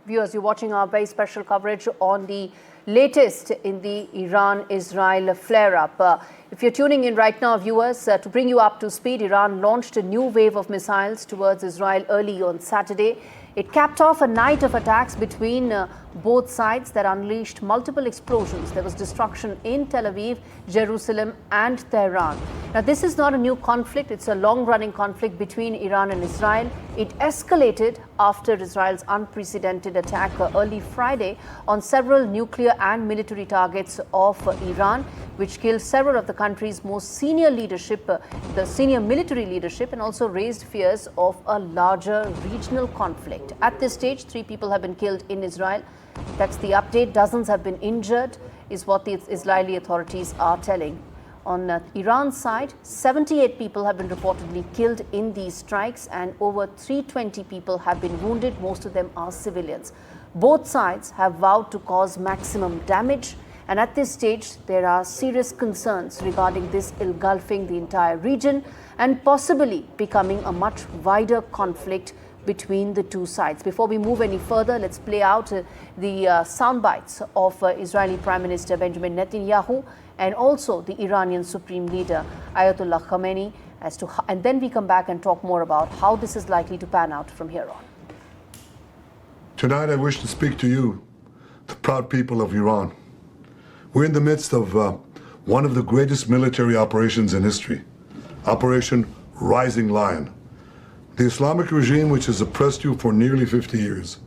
Viewers, you're watching our very special coverage on the latest in the Iran-Israel flare-up. If you're tuning in right now, viewers, to bring you up to speed, Iran launched a new wave of missiles towards Israel early on Saturday. It capped off a night of attacks between both sides that unleashed multiple explosions. There was destruction in Tel Aviv, Jerusalem and Tehran. Now, this is not a new conflict. It's a long-running conflict between Iran and Israel. It escalated after Israel's unprecedented attack early Friday on several nuclear and military targets of Iran, which killed several of the country's most senior leadership, the senior military leadership, and also raised fears of a larger regional conflict. At this stage, 3 people have been killed in Israel. That's the update. Dozens have been injured, is what the Israeli authorities are telling. On Iran's side, 78 people have been reportedly killed in these strikes and over 320 people have been wounded. Most of them are civilians. Both sides have vowed to cause maximum damage. And at this stage, there are serious concerns regarding this engulfing the entire region and possibly becoming a much wider conflict between the two sides. Before we move any further, let's play out the sound bites of Israeli Prime Minister Benjamin Netanyahu and also the Iranian Supreme Leader Ayatollah Khamenei, and then we come back and talk more about how this is likely to pan out from here on. Tonight I wish to speak to you, the proud people of Iran. We're in the midst of one of the greatest military operations in history, Operation Rising Lion. The Islamic regime, which has oppressed you for nearly 50 years,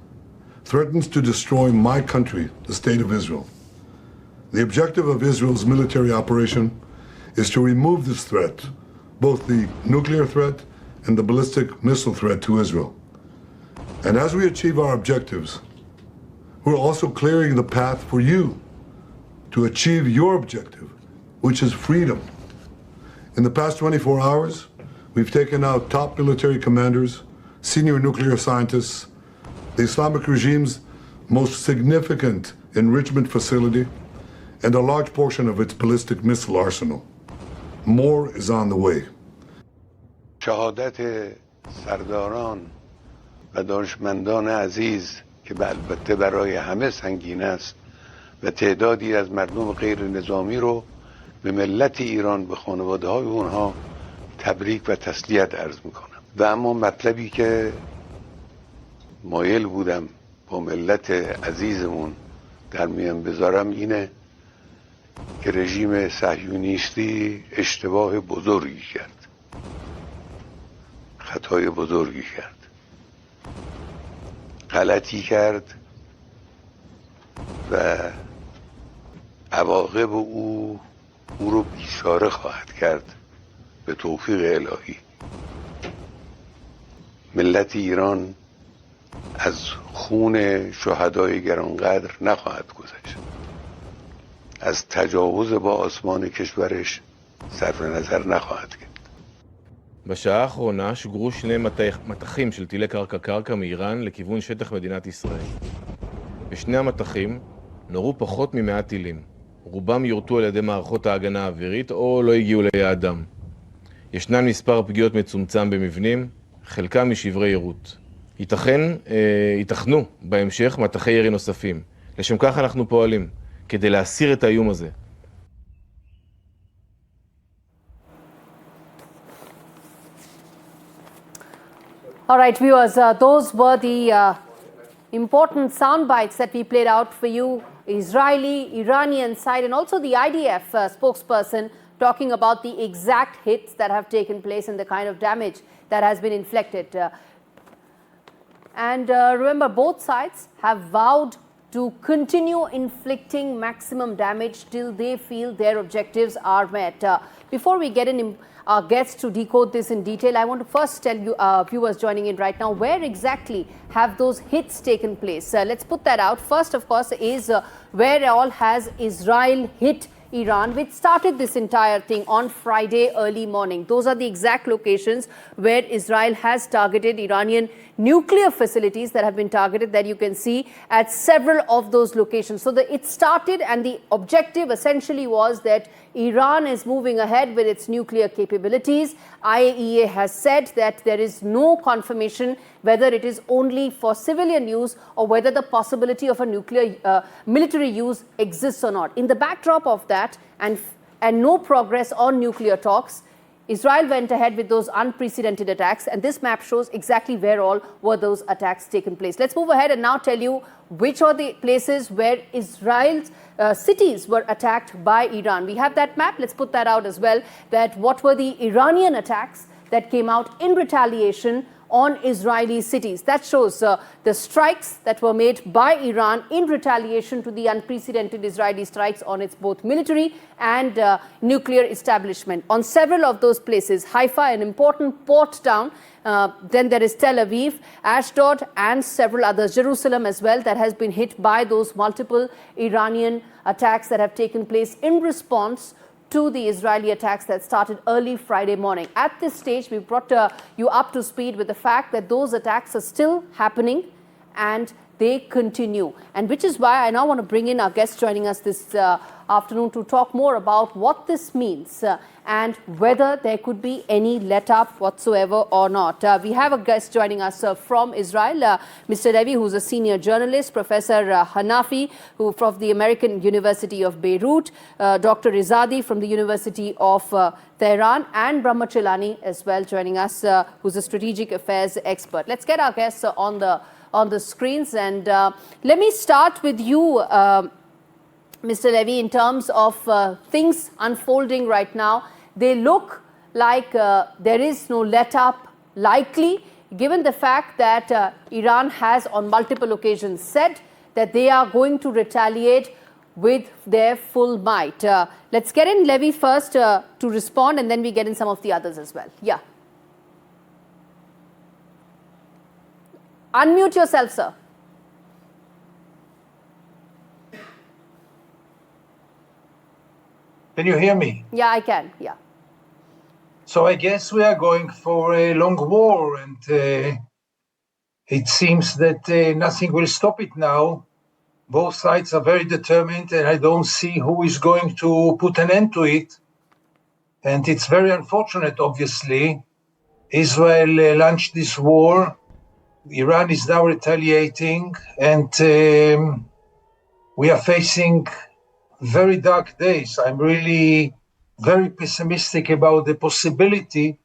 threatens to destroy my country, the State of Israel. The objective of Israel's military operation is to remove this threat, both the nuclear threat and the ballistic missile threat to Israel. And as we achieve our objectives, we're also clearing the path for you to achieve your objective, which is freedom. In the past 24 hours, we've taken out top military commanders, senior nuclear scientists, the Islamic regime's most significant enrichment facility, and a large portion of its ballistic missile arsenal. More is on the way. شهادت سرداران و دانشمندان عزیز که البته برای همه سنگین است و تعدادی از مردم غیر نظامی رو به ملت ایران به خانواده های اونها تبریک و تسلیت عرض میکنم. و اما مطلبی که مایل بودم با ملت عزیزمون در میان بذارم اینه که رژیم صهیونیستی اشتباه بزرگی کرد، خطای بزرگی کرد، غلطی کرد و عواقب او رو بیچاره خواهد کرد به توفیق الهی. ملت ایران از خون شهدای گرانقدر نخواهد گذشت. از تجاوز با آسمان کشورش صرف نظر نخواهد کرد. בשעה האחרונה שוגרו 2 מטחים של טילי קרקע מאיראן לכיוון שטח מדינת ישראל. בשני המטחים נורו פחות מ100 טילים. רובם יורטו על ידי מערכות ההגנה האווירית או לא הגיעו ליעדם. ישנן מספר פגיעות מצומצם במבנים, חלקם משברי יירוט. ייתכנו בהמשך מטחי ירי נוספים. לשם כך אנחנו פועלים, כדי להסיר את האיום הזה. All right, viewers, those were the important sound bites that we played out for you. Israeli, Iranian side, and also the IDF spokesperson talking about the exact hits that have taken place and the kind of damage that has been inflicted. And remember, both sides have vowed to continue inflicting maximum damage till they feel their objectives are met. Before we get in our guests to decode this in detail, I want to first tell you, viewers joining in right now, where exactly have those hits taken place? Let's put that out. First, of course, is where all has Israel hit Iran, which started this entire thing on Friday early morning. Those are the exact locations where Israel has targeted Iranian nuclear facilities that have been targeted, that you can see at several of those locations. So it started, and the objective essentially was that Iran is moving ahead with its nuclear capabilities. IAEA has said that there is no confirmation whether it is only for civilian use or whether the possibility of a nuclear military use exists or not. In the backdrop of that and no progress on nuclear talks, Israel went ahead with those unprecedented attacks, and this map shows exactly where all were those attacks taken place. Let's move ahead and now tell you which are the places where Israel's cities were attacked by Iran. We have that map. Let's put that out as well, that what were the Iranian attacks that came out in retaliation on Israeli cities. That shows the strikes that were made by Iran in retaliation to the unprecedented Israeli strikes on its both military and nuclear establishment. On several of those places, Haifa, an important port town, then there is Tel Aviv, Ashdod, and several others, Jerusalem as well, that has been hit by those multiple Iranian attacks that have taken place in response to the Israeli attacks that started early Friday morning. At this stage, we've brought you up to speed with the fact that those attacks are still happening and they continue. And which is why I now want to bring in our guest joining us this afternoon to talk more about what this means and whether there could be any let-up whatsoever or not. We have a guest joining us from Israel, Mr. Levi, who's a senior journalist, Professor Hanafi, who from the American University of Beirut, Dr. Izadi from the University of Tehran, and Brahmachelani as well joining us, who's a strategic affairs expert. Let's get our guests on the screens, and let me start with you, Mr. Levi, in terms of things unfolding right now. They look like there is no let-up likely, given the fact that Iran has on multiple occasions said that they are going to retaliate with their full might. Let's get in Levi first to respond, and then we get in some of the others as well. Yeah. Unmute yourself, sir. Can you hear me? Yeah, I can. Yeah. So I guess we are going for a long war, and it seems that nothing will stop it now. Both sides are very determined, and I don't see who is going to put an end to it. And it's very unfortunate, obviously. Israel launched this war. Iran is now retaliating, and we are facing very dark days. I'm really very pessimistic about the possibility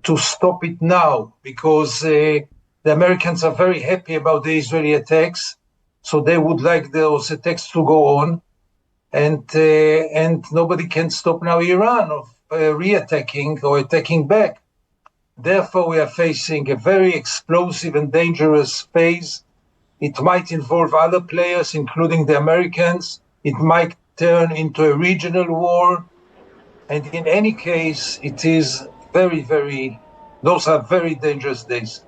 to stop it now, because the Americans are very happy about the Israeli attacks, so they would like those attacks to go on, and nobody can stop now Iran of re-attacking or attacking back. Therefore, we are facing a very explosive and dangerous phase. It might involve other players, including the Americans. It might turn into a regional war. And in any case, it is those are very dangerous days.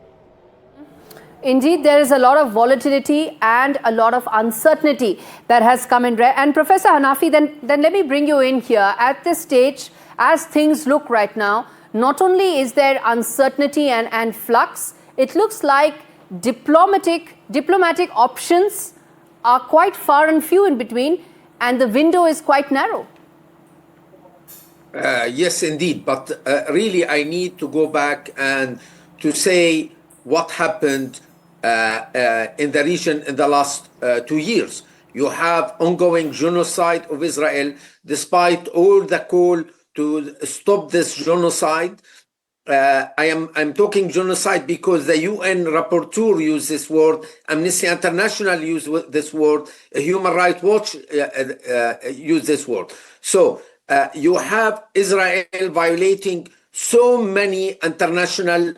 Indeed, there is a lot of volatility and a lot of uncertainty that has come in. And Professor Hanafi, then let me bring you in here. At this stage, as things look right now, not only is there uncertainty and flux, it looks like diplomatic options are quite far and few in between, and the window is quite narrow. Yes, indeed. But really, I need to go back and to say what happened in the region in the last 2 years. You have ongoing genocide of Israel, despite all the call to stop this genocide. I'm talking genocide because the UN rapporteur used this word, Amnesty International used this word, Human Rights Watch used this word. So you have Israel violating so many international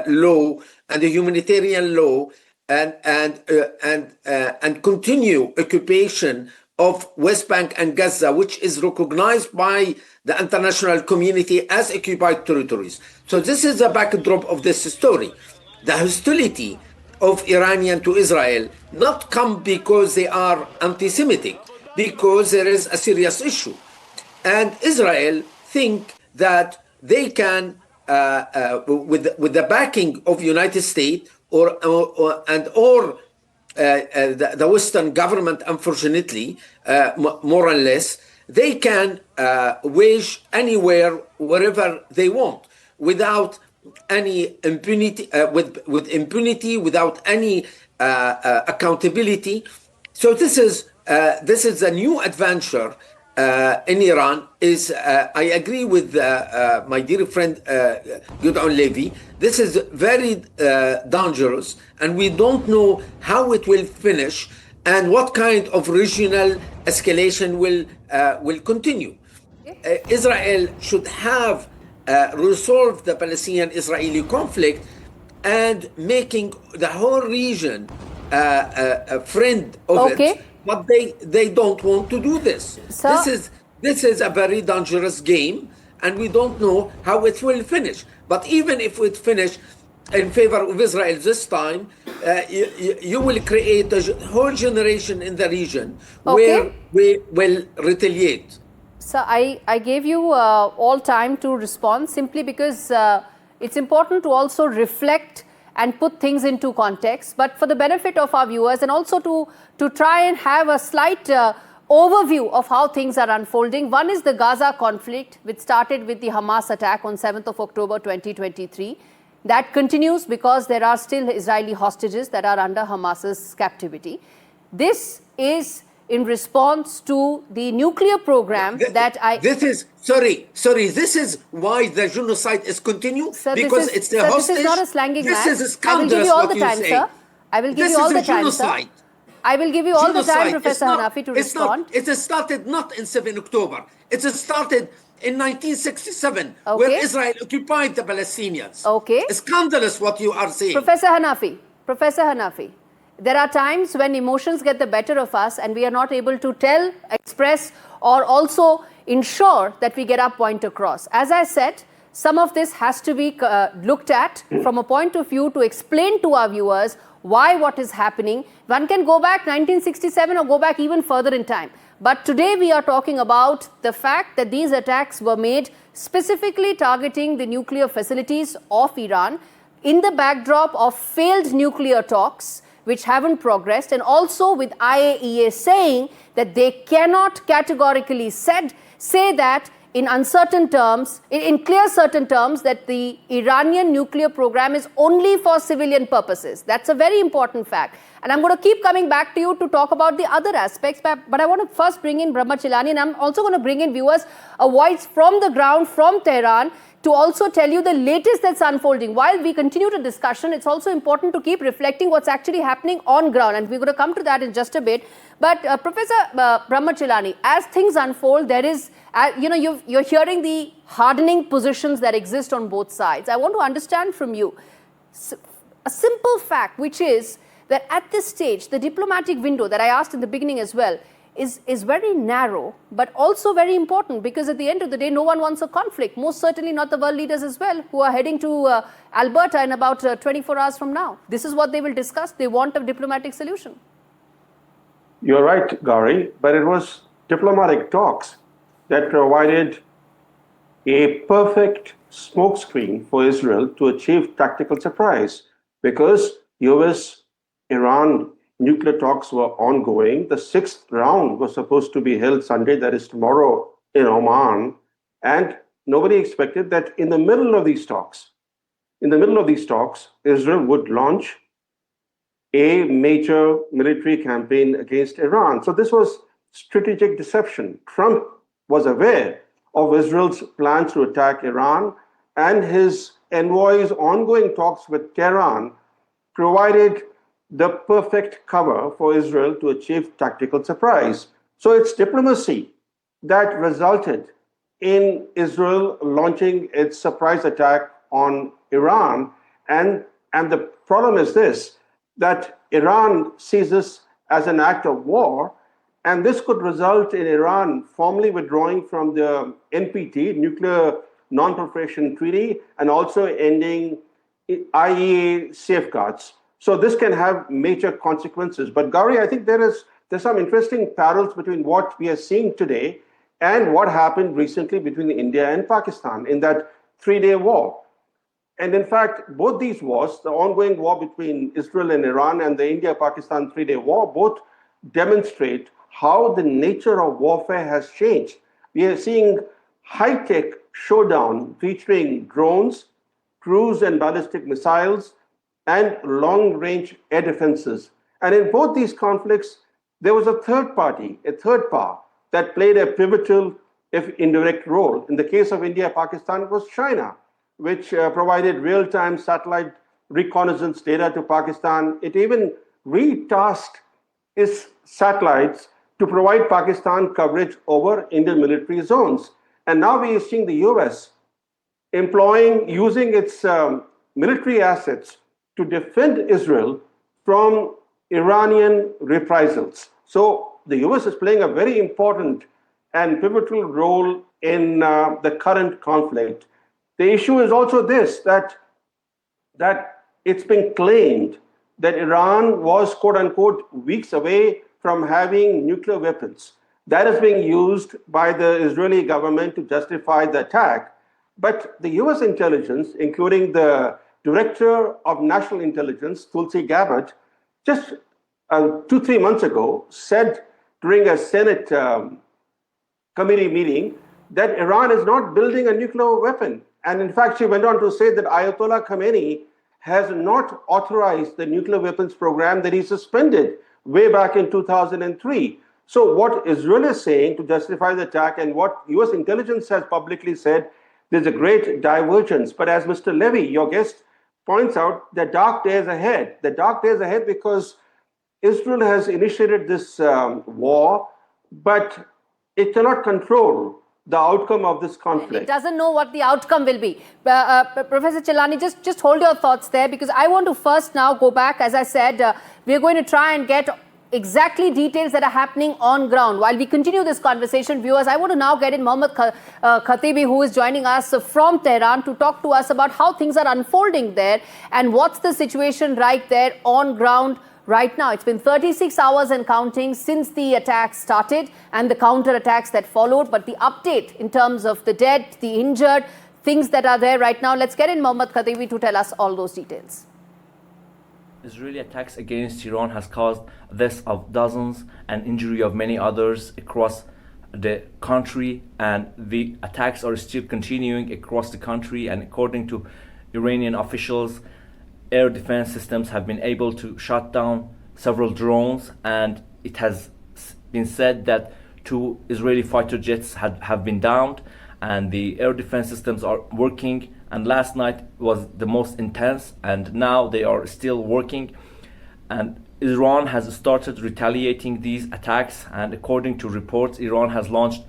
law and the humanitarian law, and continue occupation of West Bank and Gaza, which is recognized by the international community as occupied territories. So this is the backdrop of this story. The hostility of Iranian to Israel not come because they are anti-Semitic, because there is a serious issue. And Israel think that they can, with the backing of United States or the Western government, unfortunately, more or less, they can wage anywhere, wherever they want, without any impunity, with impunity, without any accountability. So this is a new adventure in Iran. I agree with my dear friend Gudon Levy. This is very dangerous, and we don't know how it will finish and what kind of regional escalation will continue. Israel should have resolved the Palestinian-Israeli conflict and making the whole region a friend of it, but they don't want to do this. So, this is a very dangerous game, and we don't know how it will finish. But even if it finish in favor of Israel this time, you will create a whole generation in the region where we will retaliate. So I gave you all time to respond, simply because it's important to also reflect and put things into context. But for the benefit of our viewers, and also to try and have a slight overview of how things are unfolding. One is the Gaza conflict, which started with the Hamas attack on 7th of October 2023. That continues because there are still Israeli hostages that are under Hamas's captivity. This is in response to the nuclear program This is why the genocide is continuing, because it's the hostage. This is not a slanging match. This is scandalous what you say. Sir. I will give you all the time, sir. I will give you all the time, Professor Hanafi, to respond. It started not in 7 October. It started in 1967, where Israel occupied the Palestinians. It's scandalous what you are saying. Professor Hanafi, there are times when emotions get the better of us and we are not able to tell, express, or also ensure that we get our point across. As I said, some of this has to be looked at from a point of view to explain to our viewers why what is happening. One can go back 1967 or go back even further in time. But today we are talking about the fact that these attacks were made specifically targeting the nuclear facilities of Iran in the backdrop of failed nuclear talks, which haven't progressed, and also with IAEA saying that they cannot categorically say that in uncertain terms, in clear certain terms, that the Iranian nuclear program is only for civilian purposes. That's a very important fact. And I'm going to keep coming back to you to talk about the other aspects, but I want to first bring in Brahma Chilani, and I'm also going to bring in viewers a voice from the ground, from Tehran, to also tell you the latest that's unfolding. While we continue the discussion, it's also important to keep reflecting what's actually happening on ground, and we're going to come to that in just a bit. But Professor Brahma Chilani, as things unfold, there is, you're hearing the hardening positions that exist on both sides. I want to understand from you a simple fact, which is that at this stage, the diplomatic window that I asked in the beginning as well, is very narrow, but also very important, because at the end of the day, no one wants a conflict. Most certainly not the world leaders as well, who are heading to Alberta in about 24 hours from now. This is what they will discuss. They want a diplomatic solution. You're right, Gauri, but it was diplomatic talks that provided a perfect smokescreen for Israel to achieve tactical surprise, because US-Iran nuclear talks were ongoing. The 6th round was supposed to be held Sunday, that is tomorrow, in Oman. And nobody expected that in the middle of these talks, Israel would launch a major military campaign against Iran. So this was strategic deception. Trump was aware of Israel's plans to attack Iran, and his envoy's ongoing talks with Tehran provided the perfect cover for Israel to achieve tactical surprise. So it's diplomacy that resulted in Israel launching its surprise attack on Iran. And the problem is this, that Iran sees this as an act of war, and this could result in Iran formally withdrawing from the NPT, Nuclear Non-Proliferation Treaty, and also ending IAEA safeguards. So this can have major consequences. But Gauri, I think there's some interesting parallels between what we are seeing today and what happened recently between India and Pakistan in that 3-day war. And in fact, both these wars, the ongoing war between Israel and Iran and the India-Pakistan 3-day war, both demonstrate how the nature of warfare has changed. We are seeing high-tech showdown featuring drones, cruise and ballistic missiles, and long-range air defenses. And in both these conflicts, there was a third party, a third power, that played a pivotal, if indirect, role. In the case of India-Pakistan, it was China, which provided real-time satellite reconnaissance data to Pakistan. It even retasked its satellites to provide Pakistan coverage over Indian military zones. And now we are seeing the US using its military assets to defend Israel from Iranian reprisals. So the US is playing a very important and pivotal role in the current conflict. The issue is also this, that it's been claimed that Iran was, quote unquote, weeks away from having nuclear weapons. That is being used by the Israeli government to justify the attack. But the US intelligence, including the Director of National Intelligence, Tulsi Gabbard, just 2-3 months ago said during a Senate committee meeting that Iran is not building a nuclear weapon. And in fact, she went on to say that Ayatollah Khamenei has not authorized the nuclear weapons program that he suspended way back in 2003. So what Israel is saying to justify the attack and what US intelligence has publicly said, there's a great divergence. But as Mr. Levy, your guest, points out, the dark days ahead. The dark days ahead because Israel has initiated this war, but it cannot control the outcome of this conflict. It doesn't know what the outcome will be. Professor Chilani, just hold your thoughts there, because I want to first now go back. As I said, we're going to try and get exactly details that are happening on ground. While we continue this conversation, viewers, I want to now get in Mohammad Khatibi, who is joining us from Tehran, to talk to us about how things are unfolding there and what's the situation right there on ground right now. It's been 36 hours and counting since the attack started and the counter-attacks that followed. But the update in terms of the dead, the injured, things that are there right now, let's get in Mohammad Khatibi to tell us all those details. Israeli attacks against Iran has caused deaths of dozens and injury of many others across the country, and the attacks are still continuing across the country. And according to Iranian officials, air defense systems have been able to shut down several drones, and it has been said that 2 Israeli fighter jets have been downed, and the air defense systems are working. And last night was the most intense, and now they are still working. And Iran has started retaliating these attacks, and according to reports, Iran has launched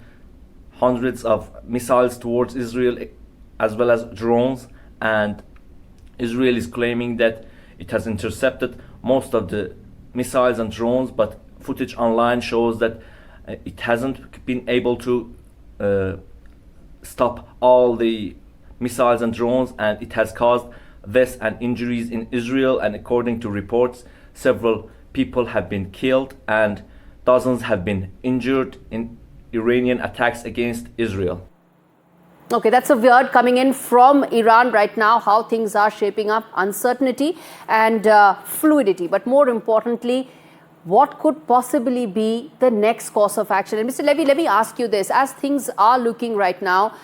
hundreds of missiles towards Israel, as well as drones, and Israel is claiming that it has intercepted most of the missiles and drones, but footage online shows that it hasn't been able to stop all the missiles and drones, and it has caused deaths and injuries in Israel. And according to reports, several people have been killed and dozens have been injured in Iranian attacks against Israel. Okay, that's a word coming in from Iran right now, how things are shaping up, uncertainty and fluidity. But more importantly, what could possibly be the next course of action? And Mr. Levy, let me ask you this. As things are looking right now,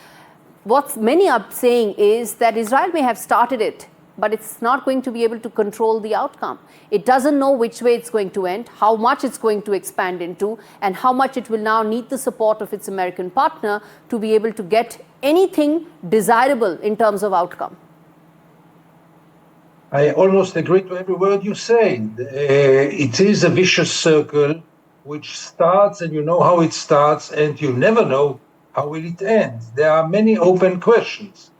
what many are saying is that Israel may have started it, but it's not going to be able to control the outcome. It doesn't know which way it's going to end, how much it's going to expand into, and how much it will now need the support of its American partner to be able to get anything desirable in terms of outcome. I almost agree to every word you say. It is a vicious circle which starts, and you know how it starts, and you never know how will it end. There are many open questions.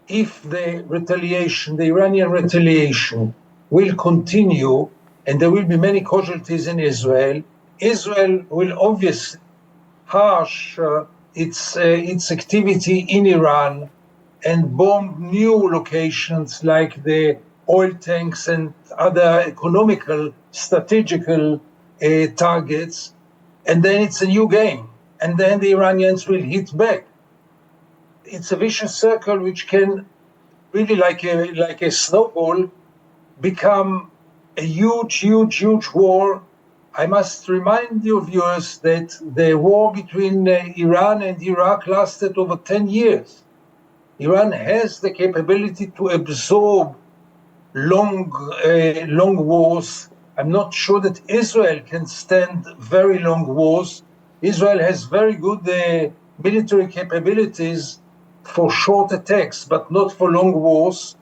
If the retaliation, the Iranian retaliation, will continue, and there will be many casualties in Israel, Israel will obviously harsh its activity in Iran and bomb new locations like the oil tanks and other economical, strategical targets, and then it's a new game. And then the Iranians will hit back. It's a vicious circle which can really, like a snowball, become a huge war I must remind your viewers that the war between Iran and Iraq lasted over 10 years. Iran has the capability to absorb long wars. I'm not sure that Israel can stand very long wars. Israel has very good military capabilities for short attacks, but not for long wars.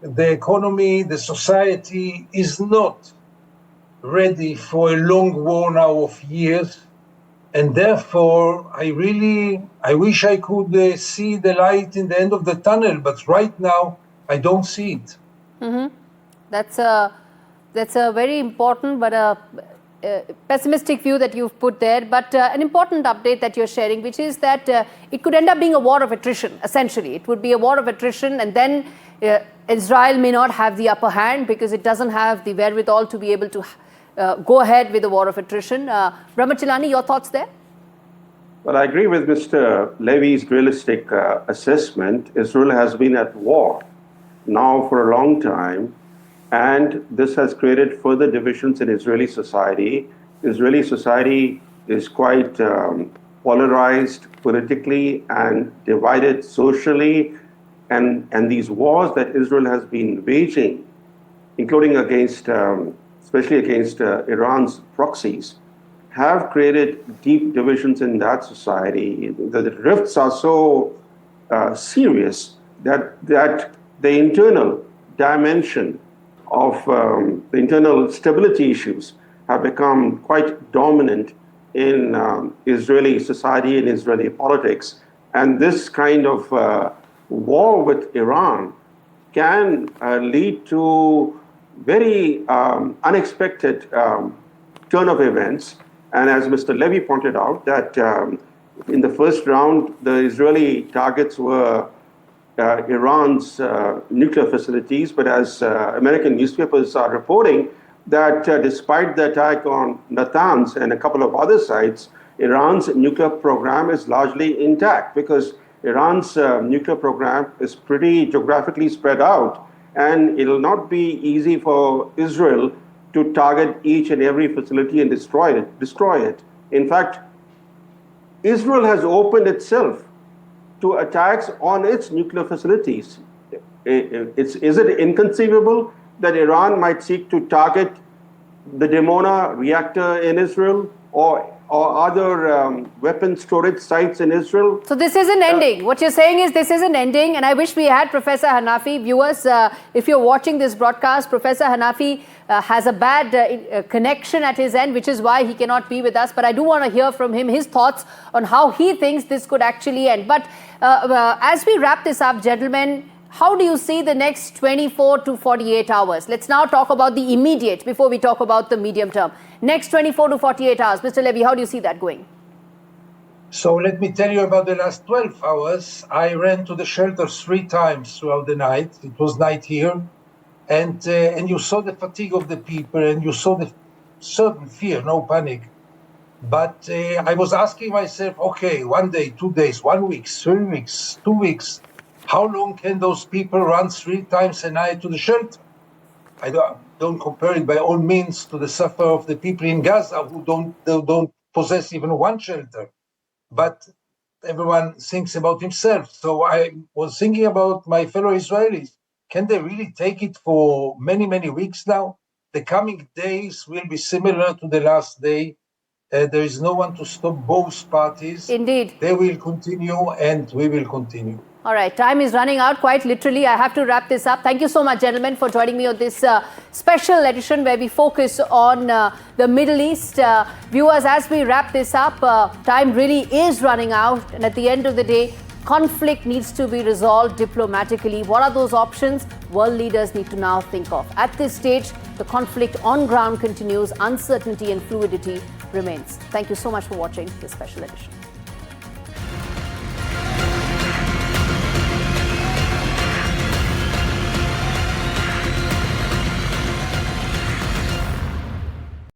The economy, the society is not ready for a long war now of years. And therefore, I wish I could see the light in the end of the tunnel, but right now, I don't see it. Mm-hmm. That's a very important but a pessimistic view that you've put there, but an important update that you're sharing, which is that it could end up being a war of attrition, essentially. It would be a war of attrition, and then Israel may not have the upper hand because it doesn't have the wherewithal to be able to go ahead with the war of attrition. Brahmachelani, your thoughts there? Well, I agree with Mr. Levy's realistic assessment. Israel has been at war now for a long time, and this has created further divisions in Israeli society. Israeli society is quite polarized politically and divided socially, and these wars that Israel has been waging, including against, especially against Iran's proxies, have created deep divisions in that society. The rifts are so serious that the internal dimension of the internal stability issues have become quite dominant in Israeli society and Israeli politics. And this kind of war with Iran can lead to very unexpected turn of events. And as Mr. Levy pointed out, that in the first round, the Israeli targets were Iran's nuclear facilities, but as American newspapers are reporting, that despite the attack on Natanz and a couple of other sites, Iran's nuclear program is largely intact because Iran's nuclear program is pretty geographically spread out, and it will not be easy for Israel to target each and every facility and destroy it. In fact, Israel has opened itself to attacks on its nuclear facilities. Is it inconceivable that Iran might seek to target the Dimona reactor in Israel or other weapon storage sites in Israel? So this isn't ending. What you're saying is this isn't ending, and I wish we had Professor Hanafi. Viewers, if you're watching this broadcast, Professor Hanafi has a bad connection at his end, which is why he cannot be with us. But I do want to hear from him his thoughts on how he thinks this could actually end. But as we wrap this up, gentlemen, how do you see the next 24 to 48 hours? Let's now talk about the immediate before we talk about the medium term. Next 24 to 48 hours. Mr. Levy, how do you see that going? So let me tell you about the last 12 hours. I ran to the shelters 3 times throughout the night. It was night here. And you saw the fatigue of the people, and you saw the certain fear, no panic. But I was asking myself, okay, 1 day, 2 days, 1 week, 3 weeks, 2 weeks, how long can those people run 3 times a night to the shelter? I don't compare it by all means to the suffer of the people in Gaza who don't possess even one shelter. But everyone thinks about himself. So I was thinking about my fellow Israelis. Can they really take it for many, many weeks now? The coming days will be similar to the last day. There is no one to stop both parties. Indeed. They will continue and we will continue. All right, time is running out quite literally. I have to wrap this up. Thank you so much, gentlemen, for joining me on this special edition where we focus on the Middle East. Viewers, as we wrap this up, time really is running out. And at the end of the day, conflict needs to be resolved diplomatically. What are those options? World leaders need to now think of. At this stage, the conflict on ground continues. Uncertainty and fluidity remains. Thank you so much for watching this special edition.